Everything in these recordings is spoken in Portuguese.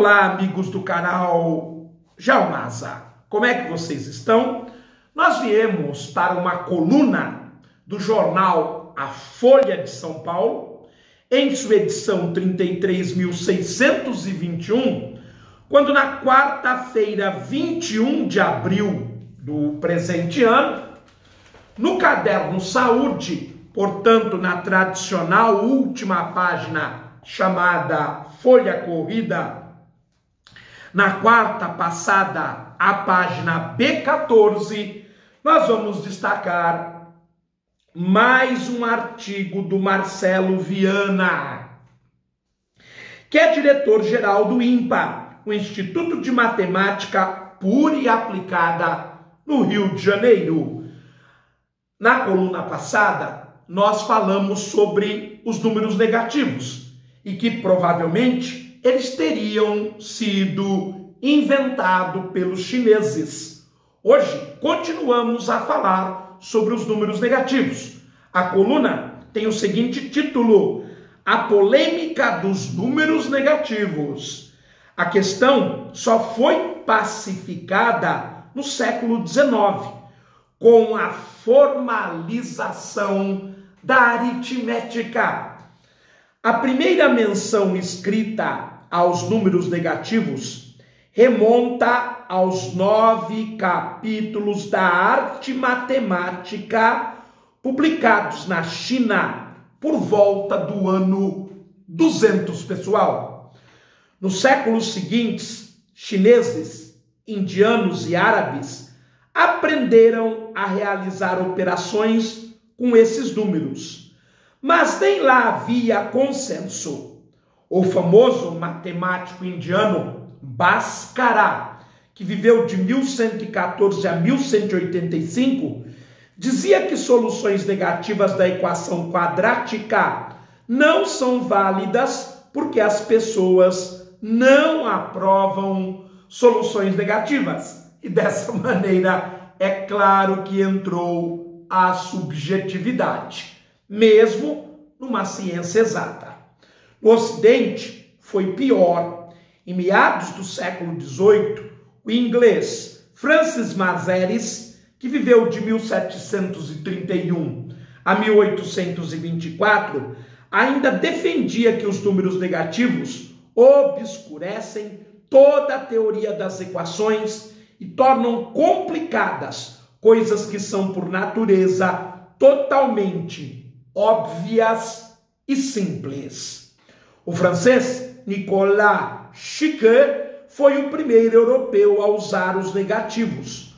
Olá, amigos do canal Jalmasa, como é que vocês estão? Nós viemos para uma coluna do jornal A Folha de São Paulo, em sua edição 33.621, quando na quarta-feira, 21 de abril do presente ano, no caderno Saúde, portanto na tradicional última página chamada Folha Corrida, na quarta passada, a página B14, nós vamos destacar mais um artigo do Marcelo Viana, que é diretor-geral do INPA, o Instituto de Matemática Pura e Aplicada no Rio de Janeiro. Na coluna passada, nós falamos sobre os números negativos e que provavelmente eles teriam sido inventados pelos chineses. Hoje, continuamos a falar sobre os números negativos. A coluna tem o seguinte título: A polêmica dos números negativos. A questão só foi pacificada no século XIX, com a formalização da aritmética. A primeira menção escrita aos números negativos remonta aos 9 capítulos da arte matemática publicados na China por volta do ano 200, pessoal. Nos séculos seguintes, chineses, indianos e árabes aprenderam a realizar operações com esses números, mas nem lá havia consenso. O famoso matemático indiano Bhaskara, que viveu de 1114 a 1185, dizia que soluções negativas da equação quadrática não são válidas porque as pessoas não aprovam soluções negativas. E dessa maneira, é claro que entrou a subjetividade, mesmo numa ciência exata. No Ocidente, foi pior. Em meados do século XVIII, o inglês Francis Maseres, que viveu de 1731 a 1824, ainda defendia que os números negativos obscurecem toda a teoria das equações e tornam complicadas coisas que são, por natureza, totalmente óbvias e simples. O francês Nicolas Chiquet foi o primeiro europeu a usar os negativos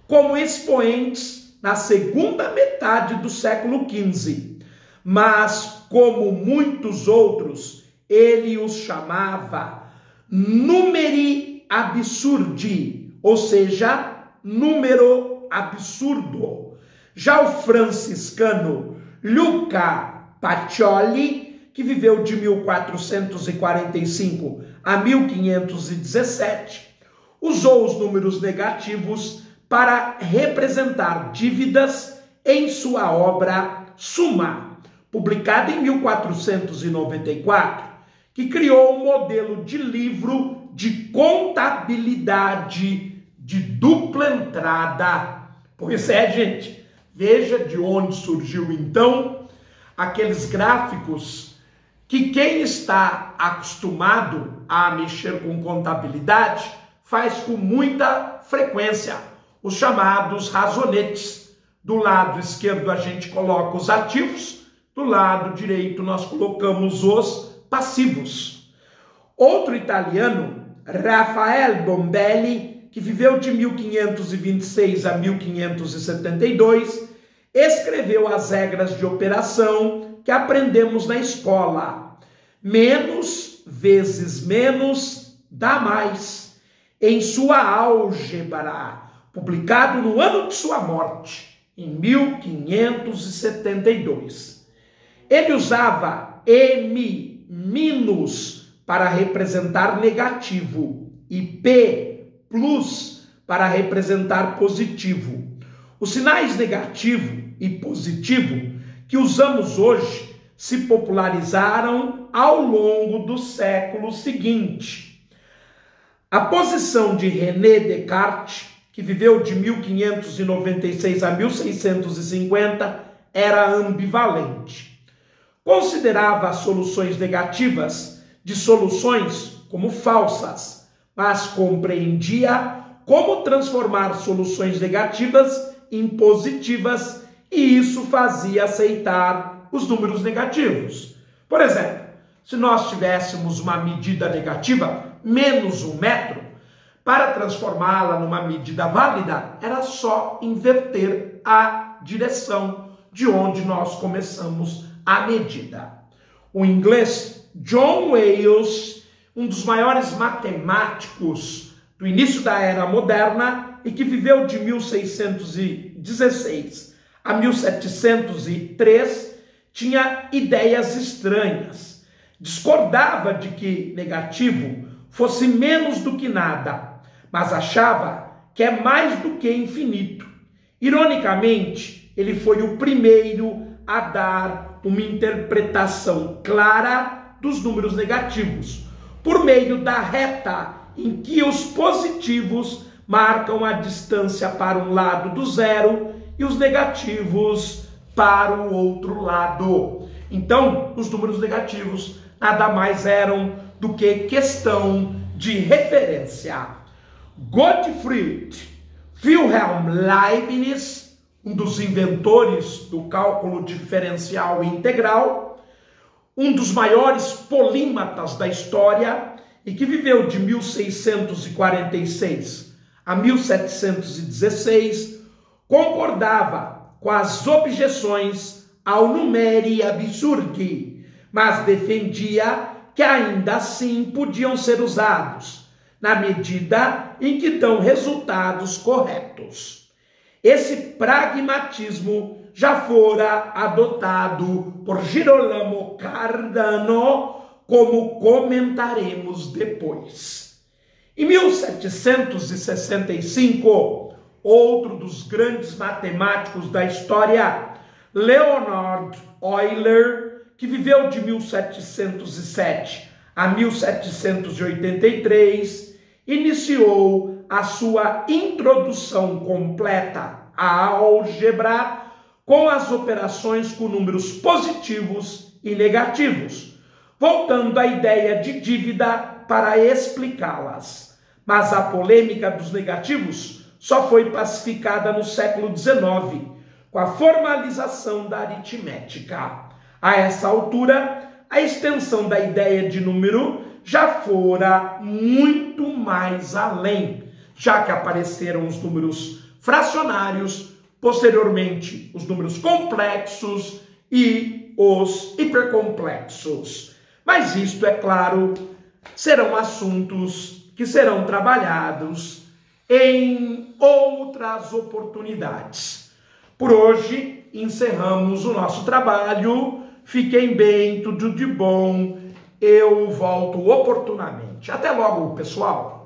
como expoentes na segunda metade do século XV, mas, como muitos outros, ele os chamava numeri absurdi, ou seja, número absurdo. Já o franciscano Luca Pacioli, que viveu de 1445 a 1517, usou os números negativos para representar dívidas em sua obra Suma, publicada em 1494, que criou um modelo de livro de contabilidade de dupla entrada. Pois é, gente, veja de onde surgiu então aqueles gráficos que quem está acostumado a mexer com contabilidade faz com muita frequência, os chamados razonetes. Do lado esquerdo a gente coloca os ativos, do lado direito nós colocamos os passivos. Outro italiano, Rafael Bombelli, que viveu de 1526 a 1572, escreveu as regras de operação que aprendemos na escola. Menos vezes menos dá mais, em sua álgebra, publicado no ano de sua morte, em 1572. Ele usava M- para representar negativo e P+ para representar positivo. Os sinais negativo e positivo que usamos hoje se popularizaram ao longo do século seguinte. A posição de René Descartes, que viveu de 1596 a 1650, era ambivalente. Considerava as soluções negativas de soluções como falsas, mas compreendia como transformar soluções negativas em positivas, e isso fazia aceitar os números negativos. Por exemplo, se nós tivéssemos uma medida negativa, menos 1 metro, para transformá-la numa medida válida, era só inverter a direção de onde nós começamos a medida. O inglês John Wales, um dos maiores matemáticos do início da Era Moderna e que viveu de 1616 a 1703, tinha ideias estranhas. Discordava de que negativo fosse menos do que nada, mas achava que é mais do que infinito. Ironicamente, ele foi o primeiro a dar uma interpretação clara dos números negativos, por meio da reta em que os positivos marcam a distância para um lado do zero e os negativos para o outro lado. Então, os números negativos nada mais eram do que questão de referência. Gottfried Wilhelm Leibniz, um dos inventores do cálculo diferencial e integral, um dos maiores polímatas da história e que viveu de 1646 a 1716, concordava com as objeções ao numeri absurdi, mas defendia que ainda assim podiam ser usados, na medida em que dão resultados corretos. Esse pragmatismo já fora adotado por Girolamo Cardano, como comentaremos depois. Em 1765, outro dos grandes matemáticos da história, Leonhard Euler, que viveu de 1707 a 1783, iniciou a sua introdução completa à álgebra com as operações com números positivos e negativos, voltando à ideia de dívida para explicá-las. Mas a polêmica dos negativos só foi pacificada no século XIX, com a formalização da aritmética. A essa altura, a extensão da ideia de número já fora muito mais além, já que apareceram os números fracionários, posteriormente os números complexos e os hipercomplexos. Mas isto, é claro, serão assuntos que serão trabalhados em outras oportunidades. Por hoje, encerramos o nosso trabalho. Fiquem bem, tudo de bom. Eu volto oportunamente. Até logo, pessoal!